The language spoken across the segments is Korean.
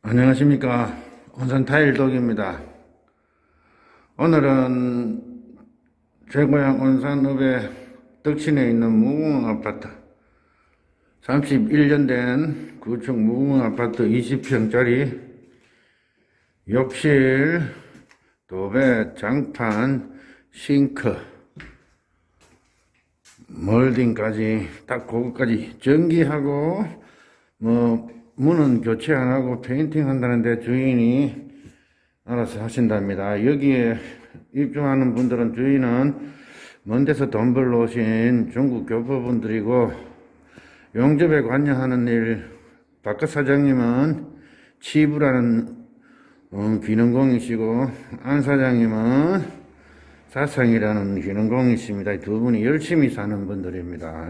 안녕하십니까. 온산타일독입니다. 오늘은 제 고향 온산읍의 덕친에 있는 무궁아파트 31년 된 구축 무궁아파트 20평짜리 욕실, 도배, 장판, 싱크, 몰딩까지 딱 그거까지 전기하고 문은 교체 안 하고 페인팅 한다는데 주인이 알아서 하신답니다. 여기에 입주하는 분들은 주인은 먼 데서 돈 벌러 오신 중국 교포분들이고, 용접에 관여하는 일 바깥 사장님은 치부라는 기능공이시고, 안 사장님은 사상이라는 기능공이십니다. 두 분이 열심히 사는 분들입니다.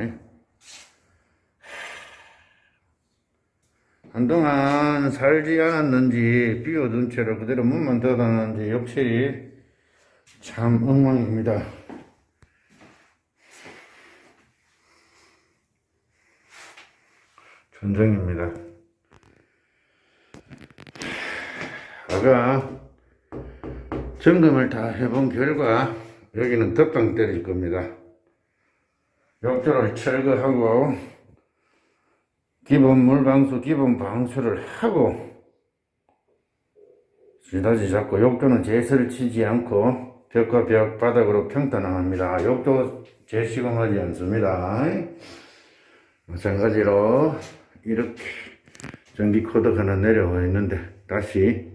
한동안 살지 않았는지 비워둔 채로 그대로 문만 닫아놨는지 욕실이 참 엉망입니다. 전쟁입니다. 아까 점검을 다 해본 결과 여기는 덕방 때릴 겁니다. 욕조를 철거하고 기본 물방수, 기본 방수를 하고 지다지 잡고, 욕조는 제설을 치지 않고 벽과 벽 바닥으로 평탄화합니다. 욕조 재시공하지 않습니다. 마찬가지로 이렇게 전기 코드가 하나 내려와 있는데 다시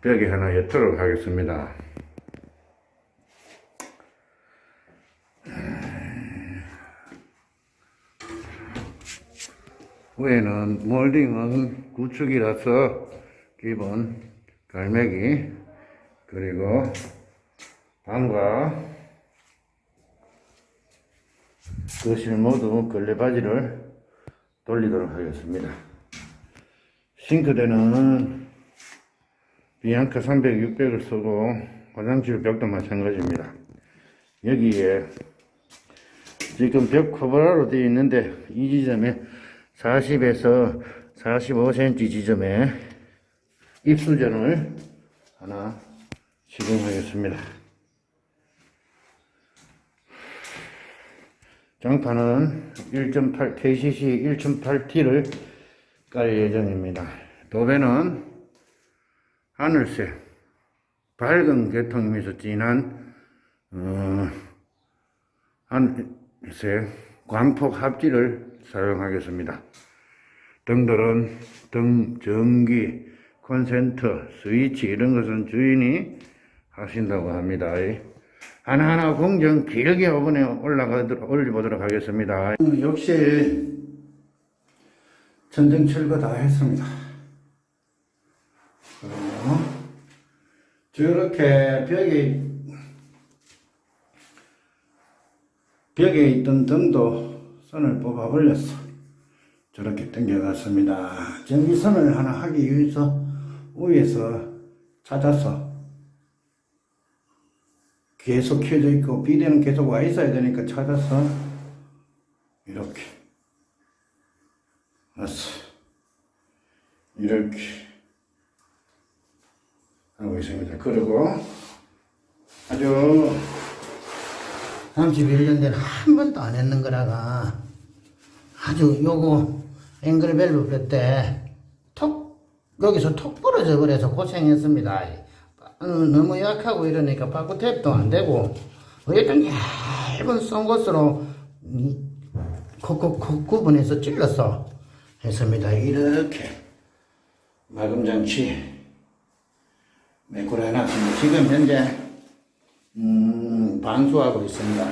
벽에 하나 엿도록 하겠습니다. 위에는 몰딩은 구축이라서 기본 갈매기, 그리고 방과 거실 모두 걸레바지를 돌리도록 하겠습니다. 싱크대는 비앙카 300, 600을 쓰고, 화장실 벽도 마찬가지입니다. 여기에 지금 벽 커버라로 되어 있는데 이 지점에 40에서 45cm 지점에 입수전을 하나 시공하겠습니다. 장판은 1.8 KCC 1.8T를 깔 예정입니다. 도배는 하늘색, 밝은 계통이면서 진한 하늘색 광폭 합지를 사용하겠습니다. 등들은 등 전기, 콘센트, 스위치 이런 것은 주인이 하신다고 합니다. 하나하나 공정 길게 5분에 올려보도록 하겠습니다. 욕실 천정 철거 다 했습니다. 저렇게 벽에 있던 등도 선을 뽑아 올렸어. 저렇게 당겨갔습니다. 전기선을 하나 하기 위해서 위에서 찾아서 계속 켜져 있고 비대는 계속 와 있어야 되니까 찾아서 이렇게 왔어. 이렇게 하고 있습니다. 그리고 아주 31년 된 한 번도 안 했는 거라가 아주 요거 앵글 밸브 때 여기서 톡 부러져 버려서 고생했습니다. 너무 약하고 이러니까 바꾸 탭도 안 되고, 어쨌든 얇은 썬것으로 콕콕콕 구분해서 찔러서 했습니다. 이렇게 마금장치 매꾸라 해놨습니다. 지금 현재 방수하고 있습니다.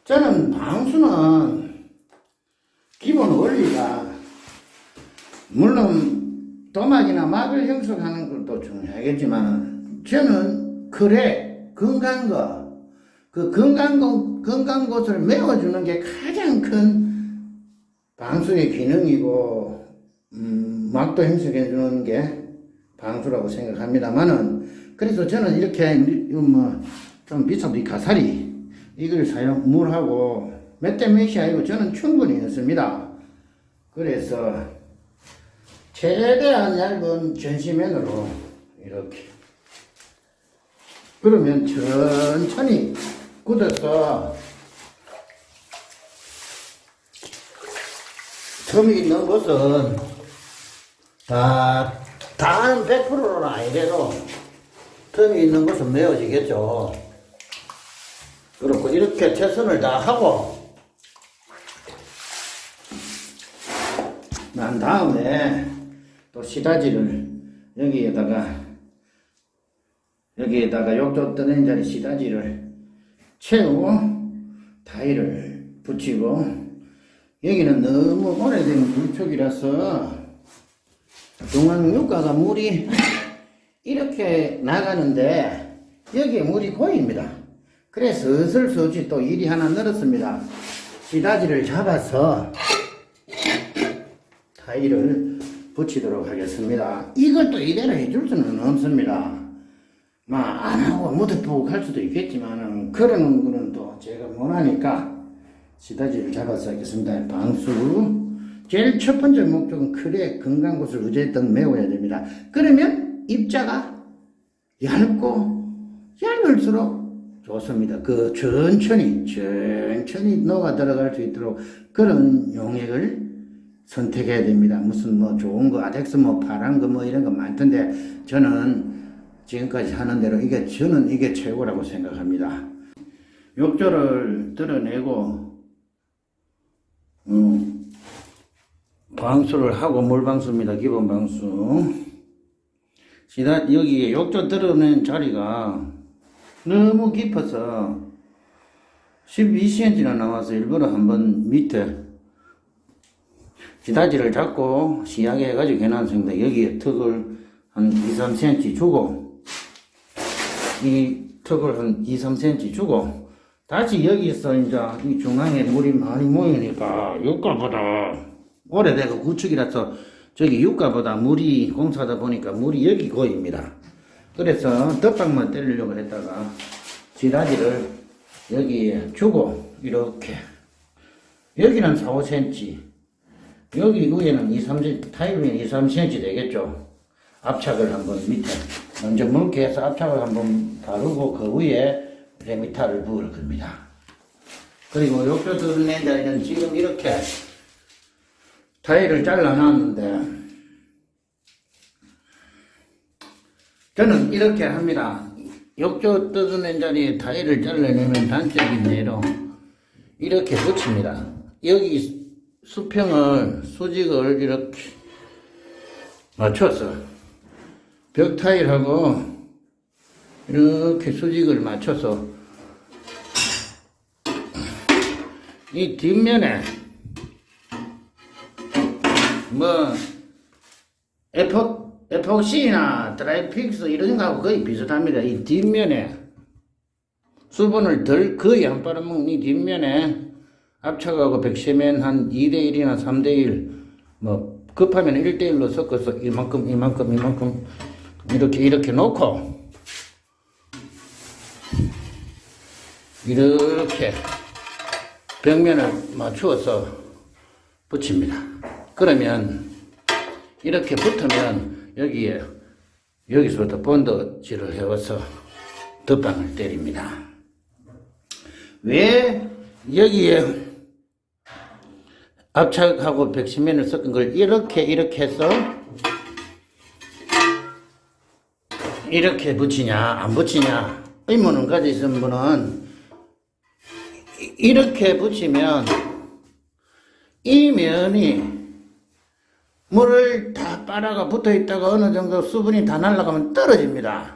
저는 방수는 기본 원리가, 물론 도막이나 막을 형성하는 것도 중요하겠지만, 저는 건강 곳을 메워주는 게 가장 큰 방수의 기능이고, 막도 형성해주는 게 방수라고 생각합니다만은, 그래서 저는 이렇게 좀 비싸도 이 가사리 이걸 물하고 몇 대 몇이 아니고 저는 충분히 했습니다. 그래서 최대한 얇은 전시면으로 이렇게. 그러면 천천히 굳어서 틈이 있는 것은 다 100%는 아니래도 틈이 있는 것은 메워지겠죠. 그렇고 이렇게 최선을 다 하고 난 다음에 또 시다지를 여기에다가 욕조 떠낸 자리 시다지를 채우고 타일을 붙이고, 여기는 너무 오래된 굴쪽이라서 중앙유가가 물이 이렇게 나가는데 여기에 물이 고입니다. 그래서 슬슬 또 일이 하나 늘었습니다. 시다지를 잡아서 타일을 붙이도록 하겠습니다. 이걸 또 이대로 해줄 수는 없습니다. 안 하고 무대보고 갈 수도 있겠지만은, 그러는 거는 또 제가 못하니까 시다지를 잡아서 하겠습니다. 방수. 제일 첫 번째 목적은 클의 건강 곳을 어쨌든 메워야 됩니다. 그러면 입자가 얇을수록 좋습니다. 천천히 녹아 들어갈 수 있도록 그런 용액을 선택해야 됩니다. 무슨 좋은 거, 아덱스 파란 거 이런 거 많던데, 저는 지금까지 하는 대로 저는 이게 최고라고 생각합니다. 욕조를 드러내고, 방수를 하고, 물방수입니다. 기본 방수. 여기 욕조 드러낸 자리가 너무 깊어서 12cm나 나와서 일부러 한번 밑에 시다지를 잡고 시야게 해가지고 해놨습니다. 여기에 턱을 한 2-3cm 주고, 이 턱을 한 2-3cm 주고, 다시 여기서 이제 이 중앙에 물이 많이 모이니까 육가보다 오래되고 구축이라서 저기 육가보다 물이 공사하다 보니까 물이 여기 고입니다. 그래서 덧방만 때리려고 했다가 시다지를 여기에 주고, 이렇게 여기는 4-5cm, 여기 위에는 2-3cm, 타일 위에 2-3cm 되겠죠. 압착을 한번 밑에 먼저 묽게 해서 압착을 한번 바르고 그 위에 레미타를 부을 겁니다. 그리고 욕조 드러낸 자리는 지금 이렇게 타일을 잘라놨는데, 저는 이렇게 합니다. 욕조 뜯어낸 자리에 타일을 잘라내면 단적인 예로 이렇게 붙입니다. 여기 수직을 이렇게 맞춰서 벽 타일하고 이렇게 수직을 맞춰서 이 뒷면에 에폭시나 드라이픽스 이런 거하고 거의 비슷합니다. 이 뒷면에 수분을 거의 안 빨아먹는 이 뒷면에 압착하고 백세면 한 2:1이나 3:1, 급하면 1:1로 섞어서 이만큼 이렇게 놓고, 이렇게 벽면을 맞추어서 붙입니다. 그러면 이렇게 붙으면 여기서부터 본드질을 해와서 덧방을 때립니다. 왜 여기에 압착하고 백시면을 섞은 걸 이렇게 해서 이렇게 붙이냐 안 붙이냐 의문을 가지신 분은, 이렇게 붙이면 이 면이 물을 다 빨아가 붙어 있다가 어느 정도 수분이 다 날아가면 떨어집니다.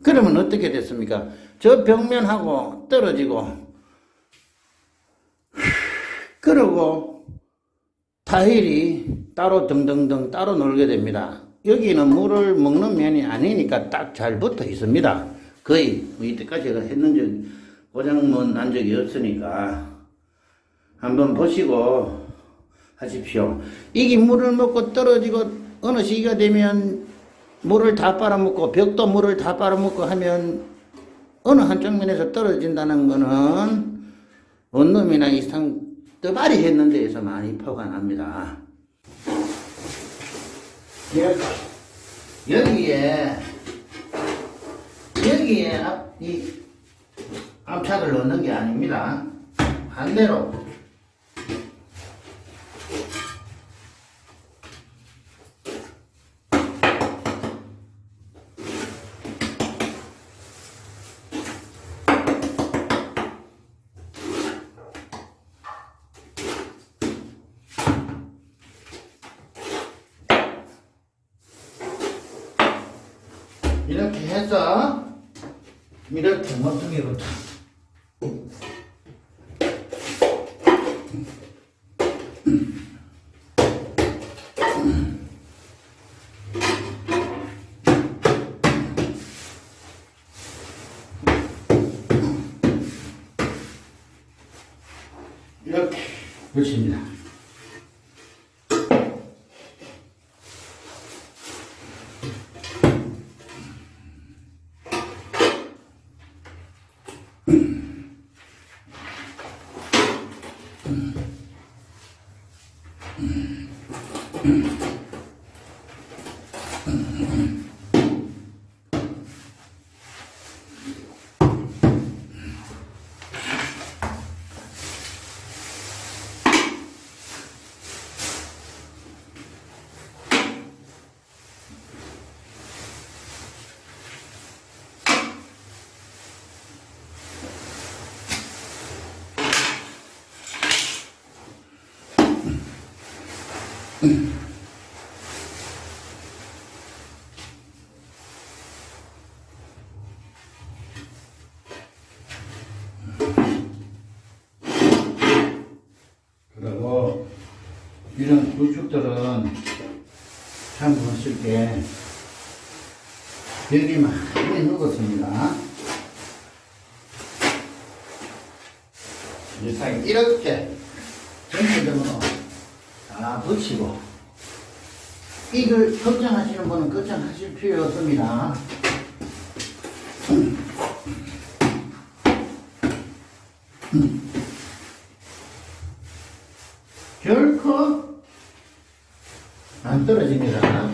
그러면 어떻게 됐습니까? 저 벽면하고 떨어지고, 그리고 타일이 따로 등등등 따로 놀게 됩니다. 여기는 물을 먹는 면이 아니니까 딱 잘 붙어 있습니다. 거의 이때까지 했는지 고장 난 적이 없으니까 한번 보시고 하십시오. 이게 물을 먹고 떨어지고 어느 시기가 되면 물을 다 빨아먹고 벽도 물을 다 빨아먹고 하면 어느 한쪽 면에서 떨어진다는 거는 원룸이나 이상 떠발이 했는 데에서 많이 표가 납니다. 여기에 이 압착을 넣는 게 아닙니다. 반대로 이렇게 해서 이렇게 모퉁이로 이렇게 붙입니다. 그리고 이런 구축들은 참고하실 때 여기 많이 넣었습니다. 이렇게 전체적으로 다 붙이고, 이걸 걱정하시는 분은 걱정하실 필요 없습니다. 결코 안 떨어집니다.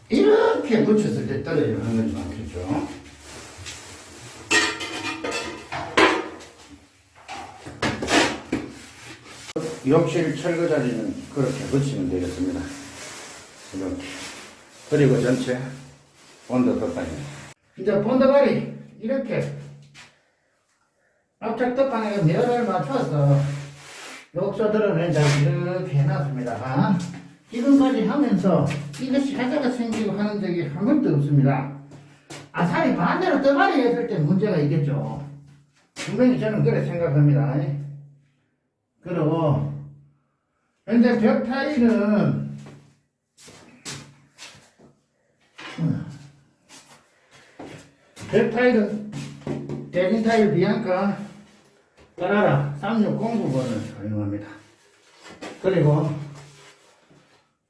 이렇게 붙였을 때 떨어지는 건 많겠죠. 욕실 철거 자리는 그렇게 붙이면 되겠습니다. 이렇게. 그리고 전체 본드 덕방에 이제 본드발이 이렇게 앞착 덕방에 면을 맞춰서 욕조들은 이제 이렇게 해놨습니다. 지금까지 하면서 이것이 하자가 생기고 하는 적이 한 번도 없습니다. 아사리 반대로 떠발이 했을 때 문제가 있겠죠. 분명히 저는 그렇게 생각합니다. 그리고 현재 벽 타일은 대진 타일 비앙카 까라라 3609번을 사용합니다. 그리고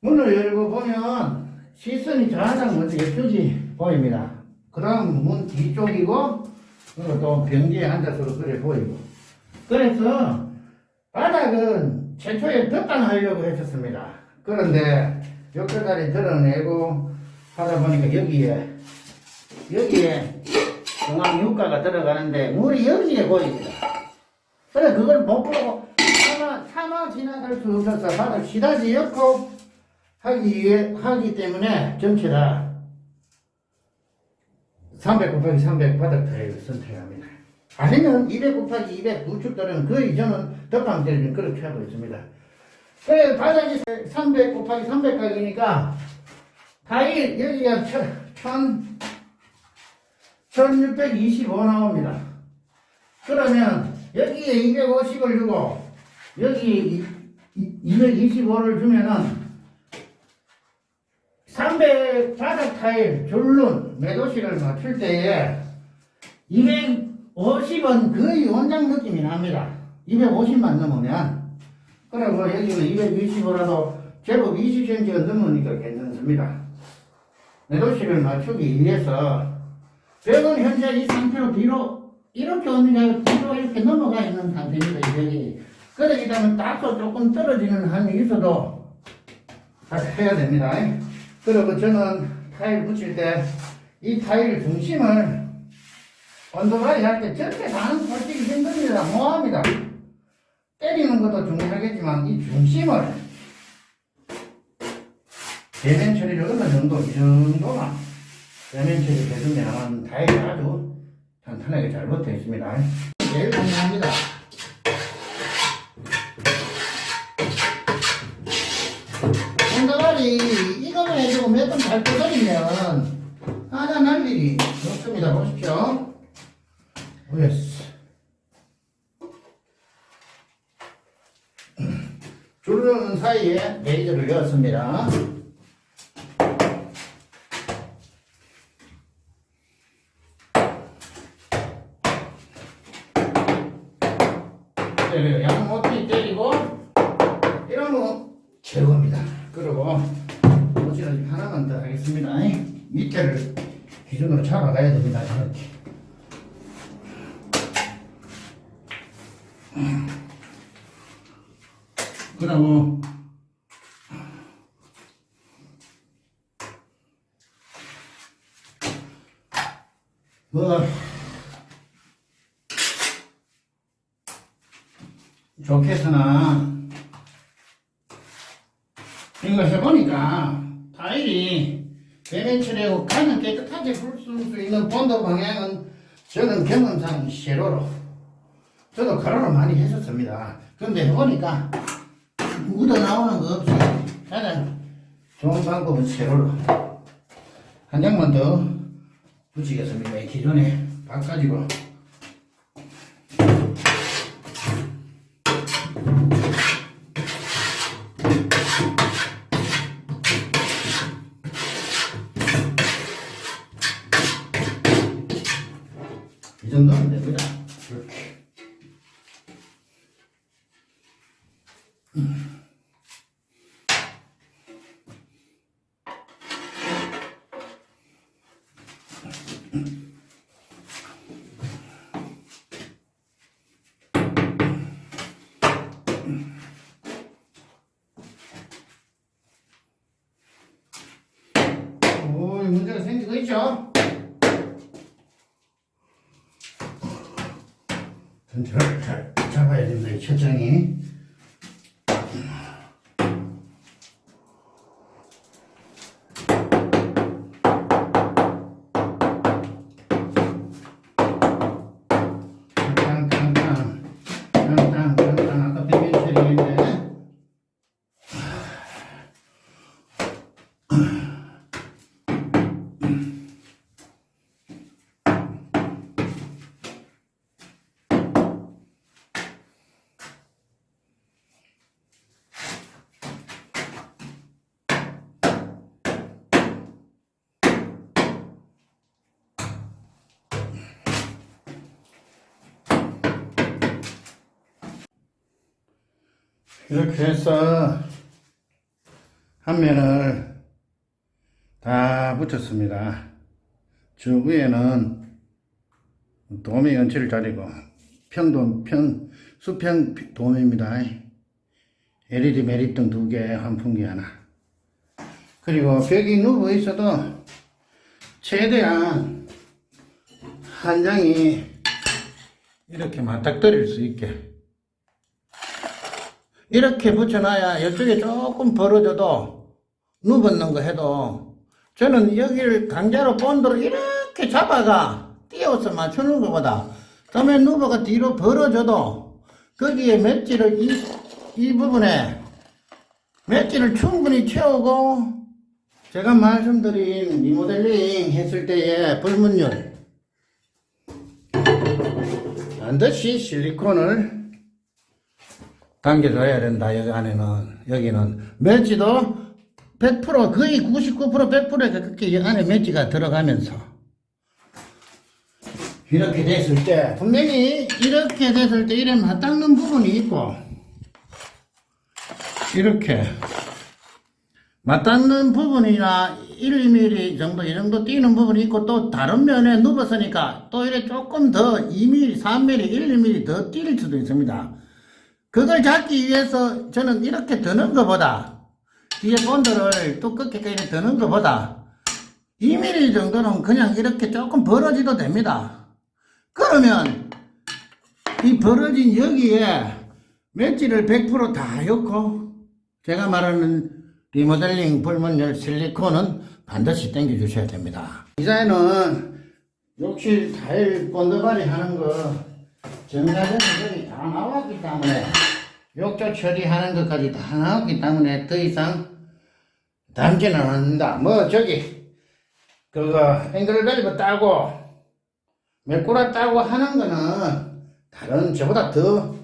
문을 열고 보면 시선이 가장 먼저 이쪽이 보입니다. 그 다음 문 뒤쪽이고, 그리고 또 병지에 앉아서 그래 보이고. 그래서 바닥은 최초에 덧방하려고 했었습니다. 그런데 욕조다리 드러내고 하다 보니까 여기에 중앙 유가가 들어가는데 물이 여기에 보입니다. 그래 그걸 못 보고 차마 지나갈 수 없어서 바닥 시다지 엮고 하기 때문에 전체 다 300 곱하기 300 바닥 타일을 선택합니다. 아니면 200 곱하기 200 구축들은 거의 저는 덧방 때리면 그렇게 하고 있습니다. 그래 바닥이 300 곱하기 300 가격이니까 타일 여기가 1625 나옵니다. 그러면 여기에 250을 주고 여기 225를 주면은 300 바닥 타일 줄눈 매도실을 맞출 때에 250은 거의 원장 느낌이 납니다. 250만 넘으면. 그리고 여기는 225라도 제법 20cm가 넘으니까 괜찮습니다. 매도실을 맞추기 위해서 벽은 현재 이 상태로 뒤로 이렇게 언니가 뒤로 이렇게 넘어가 있는 상태입니다. 이 벽이. 그러기 때문에 딱서 조금 떨어지는 한이 있어도 다시 해야 됩니다. 그리고 저는 타일 붙일 때 이 타일 중심을 온도가리 할 때 절대 다는 솔직히 힘듭니다. 뭐합니다. 때리는 것도 중요하겠지만 이 중심을 대면 처리를 어느 정도 이 정도만 대면 처리를 해주면 타일이 아주 탄탄하게 잘 붙어 있습니다. 제일 중요합니다. 온도가리 이거만 해주고 몇 번 잘 두드리면 하나 날 일이 없습니다. 보십시오. 예스. 줄는 사이에 레이저를 넣었습니다. 양모티 때리고 이러면 제거입니다. 그리고 모찌를 하나만 더 하겠습니다. 밑에를 기준으로 잡아가야 됩니다. 이렇게. 그리고 좋겠으나 이거 해보니까 타일이 배면 처리하고 가는 깨끗하게 풀 수 있는 본드 방향은 저는 경험상 세로로 저도 가로로 많이 했었습니다. 근데 해보니까 묻어 나오는 거 없이 가장 좋은 방법은 세로로 한 장만 더 붙이겠습니다. 기존에 바꿔가지고 이 정도면 됩니다. 이렇게. 오, 문제가 생기고 있죠? 전체를 잘 잡아야 됩니다. 이 철장이. 땅땅땅땅땅땅 아까 배면 처리했는데 이렇게 해서 한 면을 다 붙였습니다. 저 위에는 도매 연칠 자리고 수평 도매입니다. LED 매립등 2개, 환풍기 하나. 그리고 벽이 누워 있어도 최대한 한 장이 이렇게 맞닥뜨릴 수 있게 이렇게 붙여놔야 이쪽에 조금 벌어져도 누웠는 거 해도 저는 여기를 강제로 본드로 이렇게 잡아가 띄워서 맞추는 것보다 처음에 누버가 뒤로 벌어져도 거기에 맷질을 이 부분에 맷질을 충분히 채우고 제가 말씀드린 리모델링 했을 때의 불문율 반드시 실리콘을 당겨줘야 된다. 여기 안에는 여기는 맷지도 100% 거의 99% 100%에 가깝게 이 안에 맷지가 들어가면서 이렇게 됐을 때 분명히 이렇게 됐을 때 이래 맞닿는 부분이 있고 이렇게 맞닿는 부분이나 1, 2mm 정도 이 정도 띄는 부분이 있고 또 다른 면에 누웠으니까 또 이래 조금 더 2mm, 3mm, 1, 2mm 더 띄일 수도 있습니다. 그걸 잡기 위해서 저는 이렇게 드는 것보다 뒤에 본드를 두껍게 이렇게 드는 것보다 2mm 정도는 그냥 이렇게 조금 벌어지도 됩니다. 그러면 이 벌어진 여기에 맷질을 100%다 넣고 제가 말하는 리모델링 불문열 실리콘은 반드시 당겨 주셔야 됩니다. 디자인은 욕실 타일 본드바리 하는 거 정자전이 다 나왔기 때문에 욕조 처리하는 것까지 다 나왔기 때문에 더 이상 담지는 않는다. 뭐 저기 그거 앵글밸브 따고 메꾸라 따고 하는 거는 다른 저보다 더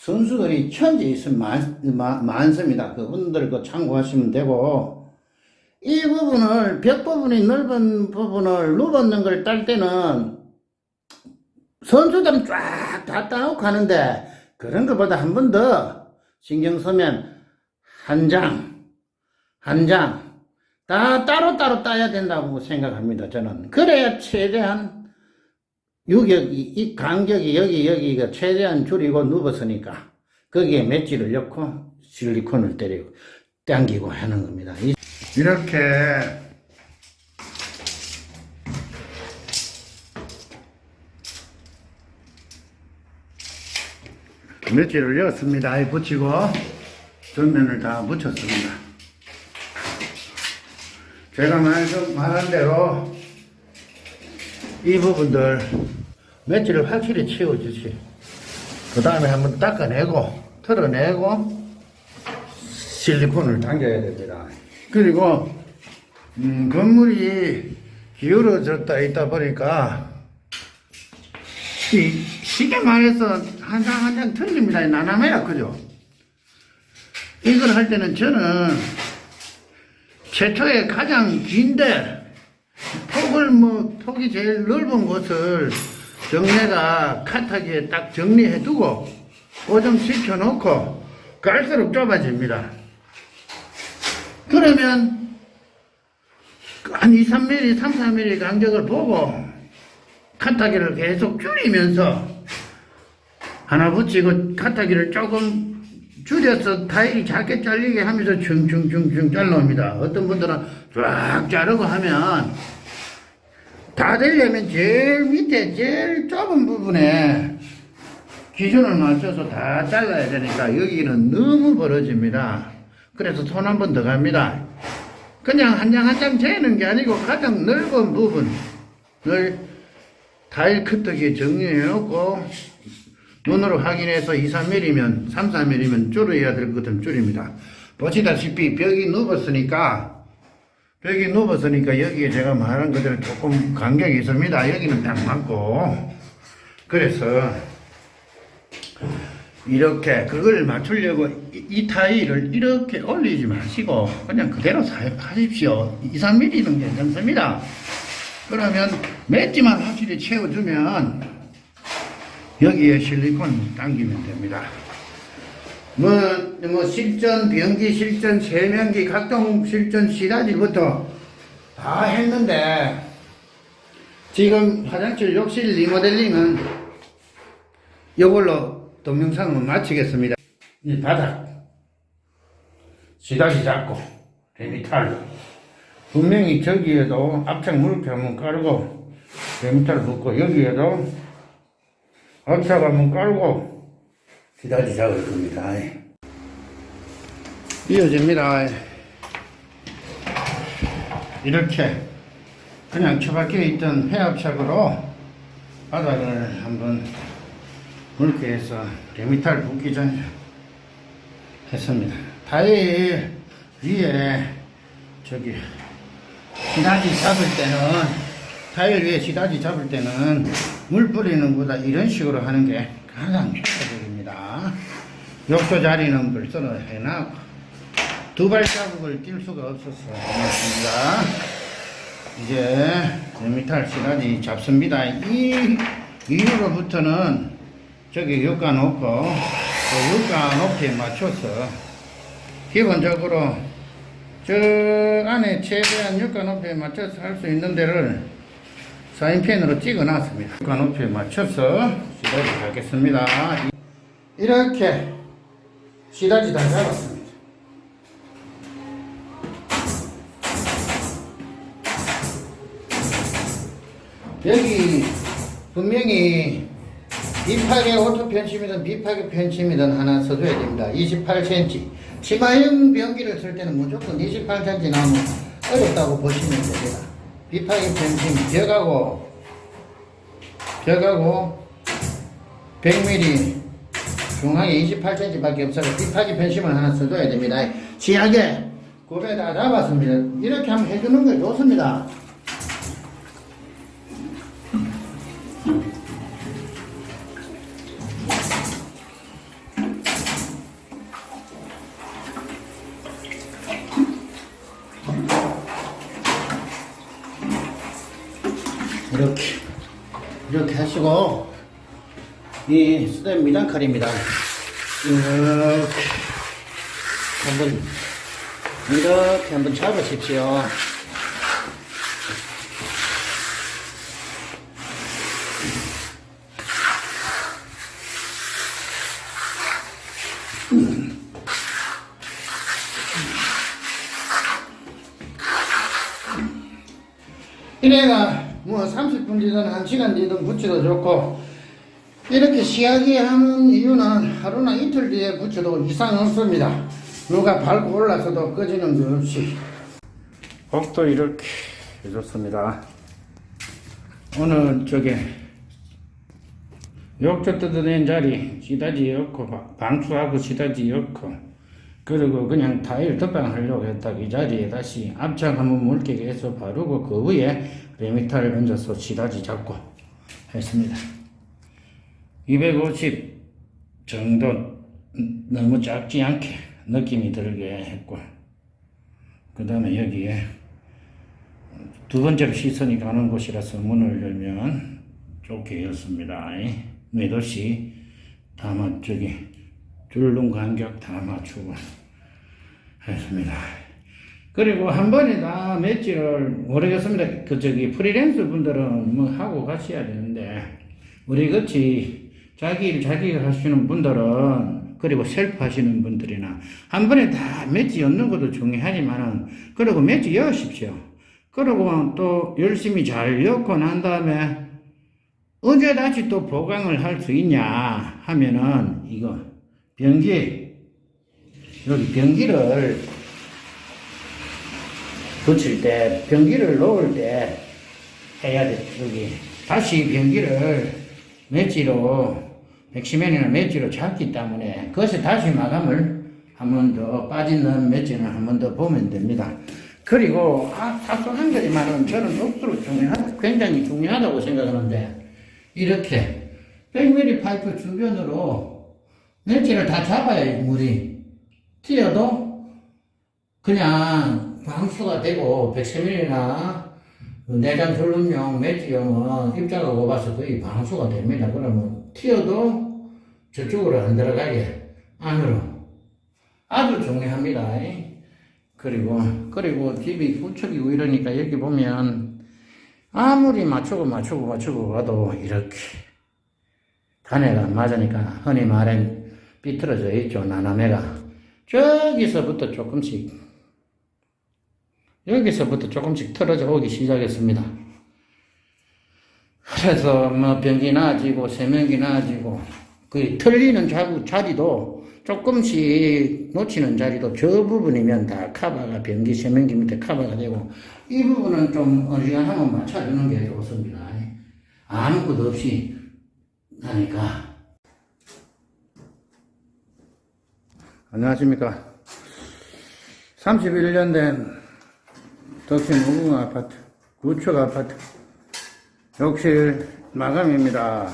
선수들이 천지 있으면 많습니다. 그분들 그 참고하시면 되고, 이 부분을 벽 부분이 넓은 부분을 누웠는 걸 딸 때는 선수들은 쫙 다 따놓고 하는데 그런 것보다 한 번 더 신경 쓰면 한 장 다 따로따로 따야 된다고 생각합니다. 저는 그래야 최대한 유격이, 이 간격이 여기가 최대한 줄이고 누웠으니까 거기에 맷질을 넣고 실리콘을 때리고 당기고 하는 겁니다. 이렇게 맷질을 넣었습니다. 붙이고 전면을 다 붙였습니다. 제가 말한 대로 이 부분들 맷질을 확실히 채워주시. 그 다음에 한번 닦아내고 털어내고 실리콘을 당겨야 됩니다. 그리고 건물이 기울어졌다 있다 보니까 쉽게 말해서 한 장 한 장 틀립니다. 나나매야 그죠? 이걸 할 때는 저는 최초에 가장 긴데 폭이 제일 넓은 곳을 정례가 카타기에 딱 정리해 두고 오점 시켜놓고 갈수록 좁아집니다. 그러면 한 2, 3mm, 3, 4mm 간격을 보고 카타기를 계속 줄이면서 하나 붙이고 카타기를 조금 줄여서 타일이 작게 잘리게 하면서 충충충충 잘라옵니다. 어떤 분들은 쫙 자르고 하면 다 되려면 제일 밑에 제일 좁은 부분에 기준을 맞춰서 다 잘라야 되니까 여기는 너무 벌어집니다. 그래서 손 한 번 더 갑니다. 그냥 한 장 한 장 재는 게 아니고 가장 넓은 부분을 타일 커터기에 정리해 놓고 눈으로 확인해서 2, 3mm면 3, 4mm면 줄여야 될 것은 줄입니다. 보시다시피 벽이 누웠으니까 여기에 제가 말한 것대로 조금 간격이 있습니다. 여기는 딱 맞고 그래서 이렇게 그걸 맞추려고 이 타일을 이렇게 올리지 마시고 그냥 그대로 사용하십시오. 2, 3mm는 괜찮습니다. 그러면 맷지만 확실히 채워주면 여기에 실리콘 당기면 됩니다. 실전, 변기 실전, 세면기, 각종 실전 시라지부터 다 했는데 지금 화장실 욕실 리모델링은 이걸로 동영상을 마치겠습니다. 이 바닥 시다지 잡고 레미탈로 분명히 저기에도 앞창 물표 한번 깔고 레미탈 붓고 여기에도 앞창 한번 깔고 시다지 잡을 겁니다. 이어집니다. 이렇게 그냥 처박혀 있던 회합착으로 바닥을 한번 묽게 해서 레미탈 붓기 전에 했습니다. 타일 위에 저기 시다지 잡을 때는 타일 위에 시다지 잡을 때는 물 뿌리는 것보다 이런 식으로 하는 게 가장 효과적입니다. 욕조 자리는 벌써 해놨고 두 발자국을 뛸 수가 없어서 해놨습니다. 이제 레미탈 시다지 잡습니다. 이 이후로부터는 저기 육가 놓고 그 육가 높이에 맞춰서 기본적으로 저 안에 최대한 육가 높이에 맞춰서 할 수 있는 데를 사인펜으로 찍어 놨습니다. 육가 높이에 맞춰서 시다지 하겠습니다. 이렇게 시다지 다 잡았습니다. 여기 분명히 비파게 오토 편침이든 비파게 편침이든 하나 써줘야 됩니다. 28cm. 치마형 변기를 쓸 때는 무조건 28cm 나오면 어렵다고 보시면 됩니다. 비파게 편침 벽하고 100mm 중앙에 28cm 밖에 없어서 비파게 편침을 하나 써줘야 됩니다. 지하게 굽에 다 잡았습니다. 이렇게 하면 해주는 게 좋습니다. 이렇게 하시고, 이 스텐 미장칼입니다. 이렇게 한번 잡으십시오. 이래가 뭐 30분 뒤든 1시간 뒤든 붙여도 좋고, 이렇게 시하게 하는 이유는 하루나 이틀 뒤에 붙여도 이상 없습니다. 누가 밟고 올라서도 꺼지는 거 없이. 복도 이렇게 해줬습니다. 오늘 욕조 뜯어낸 자리 시다지 엮고 방수하고 시다지 엮고, 그리고 그냥 타일 덧방 하려고 했다. 이 자리에 다시 앞창 한번 물개게 해서 바르고, 그 위에 레미타를 얹어서 시다지 잡고 했습니다. 250 정도, 너무 작지 않게 느낌이 들게 했고, 그 다음에 여기에 두 번째로 시선이 가는 곳이라서 문을 열면 좁게 열습니다. 매도시 다 줄눈 간격 다 맞추고 했습니다. 그리고 한 번에 다 맷질을 모르겠습니다. 프리랜서 분들은 뭐 하고 가셔야 되는데, 우리 같이 자기가 하시는 분들은, 그리고 셀프 하시는 분들이나 한 번에 다 맷질 엮는 것도 중요하지만은, 그리고 맷질 엮으십시오. 그러고 또 열심히 잘 엮고 난 다음에 언제 다시 또 보강을 할 수 있냐 하면은, 이거 여기 변기를 붙일 때, 변기를 놓을 때 해야 돼. 여기 다시 변기를 백시멘이나 맷지로 잡기 때문에, 그것에 다시 마감을 한 번 더, 빠지는 맷지는 한 번 더 보면 됩니다. 그리고 사소한 거지만은 저는 억수로 굉장히 중요하다고 생각하는데, 이렇게 100mm 파이프 주변으로 맷지를 다 잡아야 물이 튀어도 그냥 방수가 되고, 110mm나 내장 줄눈용 맷지용은 입자가 곱아서 거의 방수가 됩니다. 그러면 튀어도 저쪽으로 안 들어가게 안으로 아주 중요합니다. 그리고 집이 구축이고 이러니까 여기 보면 아무리 맞추고 가도 이렇게 단해가 안 맞으니까, 흔히 말하는 삐뚤어져 있죠. 나나매가 여기서부터 조금씩 틀어져 오기 시작했습니다. 그래서 뭐 변기 나아지고 세면기 나아지고, 그 틀리는 자리도 조금씩 놓치는 자리도 저 부분이면 다 커버가, 변기 세면기 밑에 커버가 되고, 이 부분은 좀 어지간하면 맞춰주는 게 좋습니다. 아무것도 없이 하니까. 안녕하십니까. 31년 된 덕신 무궁화 아파트, 구축 아파트 욕실 마감입니다.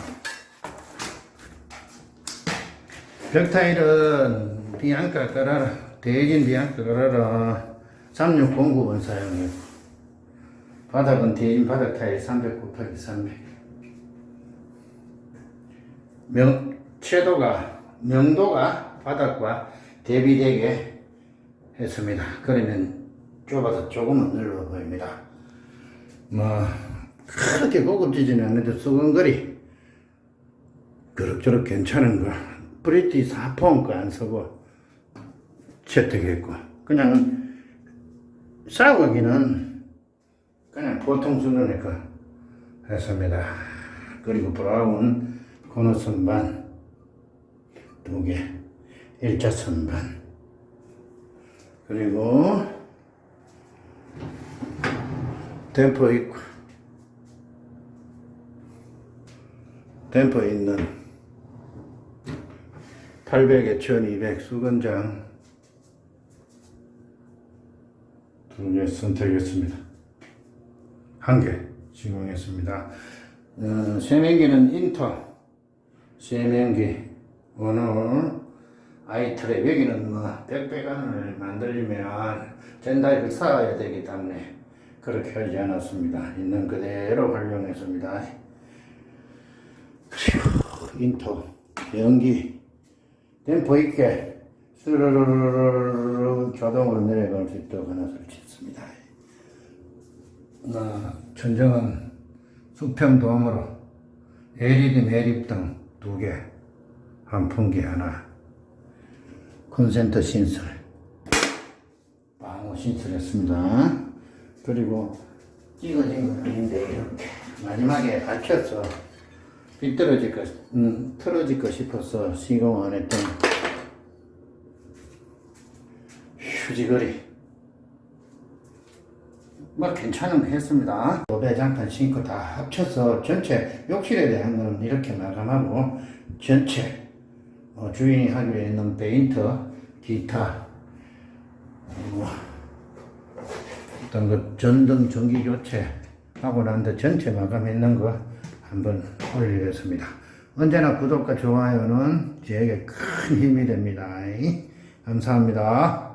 벽타일은 비앙카 까라라, 대진 비앙카 까라라 3609번 사용해요. 바닥은 대진 바닥 타일 300 곱하기 300. 명도가 바닥과 대비되게 했습니다. 그러면 좁아서 조금은 넓어 보입니다. 뭐 그렇게 고급지지는 않는데 수건거리 그럭저럭 괜찮은 거. 브리티 4폰 거 안 쓰고 채택했고 그냥 싸우기는 그냥 보통 수준의 거 했습니다. 그리고 브라운 코너 선반 2개 일자 선반 그리고 댐퍼 있고 댐퍼 있는 800에 1200 수건장 2개 선택했습니다. 1개 시공했습니다. 세면기는 인터 세면기 오늘 아이트랩 여기는 뭐 빽빽한을 만들려면 젠다이를 쌓아야 되기 때문에 그렇게 하지 않았습니다. 있는 그대로 활용했습니다. 그리고 인터 연기 댐퍼 있게 스르르르르 자동으로 내려갈 수 있도록 하나 설치했습니다. 천정은 수평 도움으로 LED 매립등 2개, 환풍기 하나, 콘센트 신설, 방어 신설했습니다. 그리고 찍어진 건 아닌데 이렇게 마지막에 밝혀서 틀어질까 싶어서 시공 안 했던 휴지거리 뭐 괜찮은 거 했습니다. 도배장판 싱크 다 합쳐서 전체 욕실에 대한 건 이렇게 마감하고 전체 주인이 하기로 했는 페인트 기타 어떤 그 전등 전기 교체 하고 난데 전체 마감했는 거 한번 올리겠습니다. 언제나 구독과 좋아요는 제게 큰 힘이 됩니다. 감사합니다.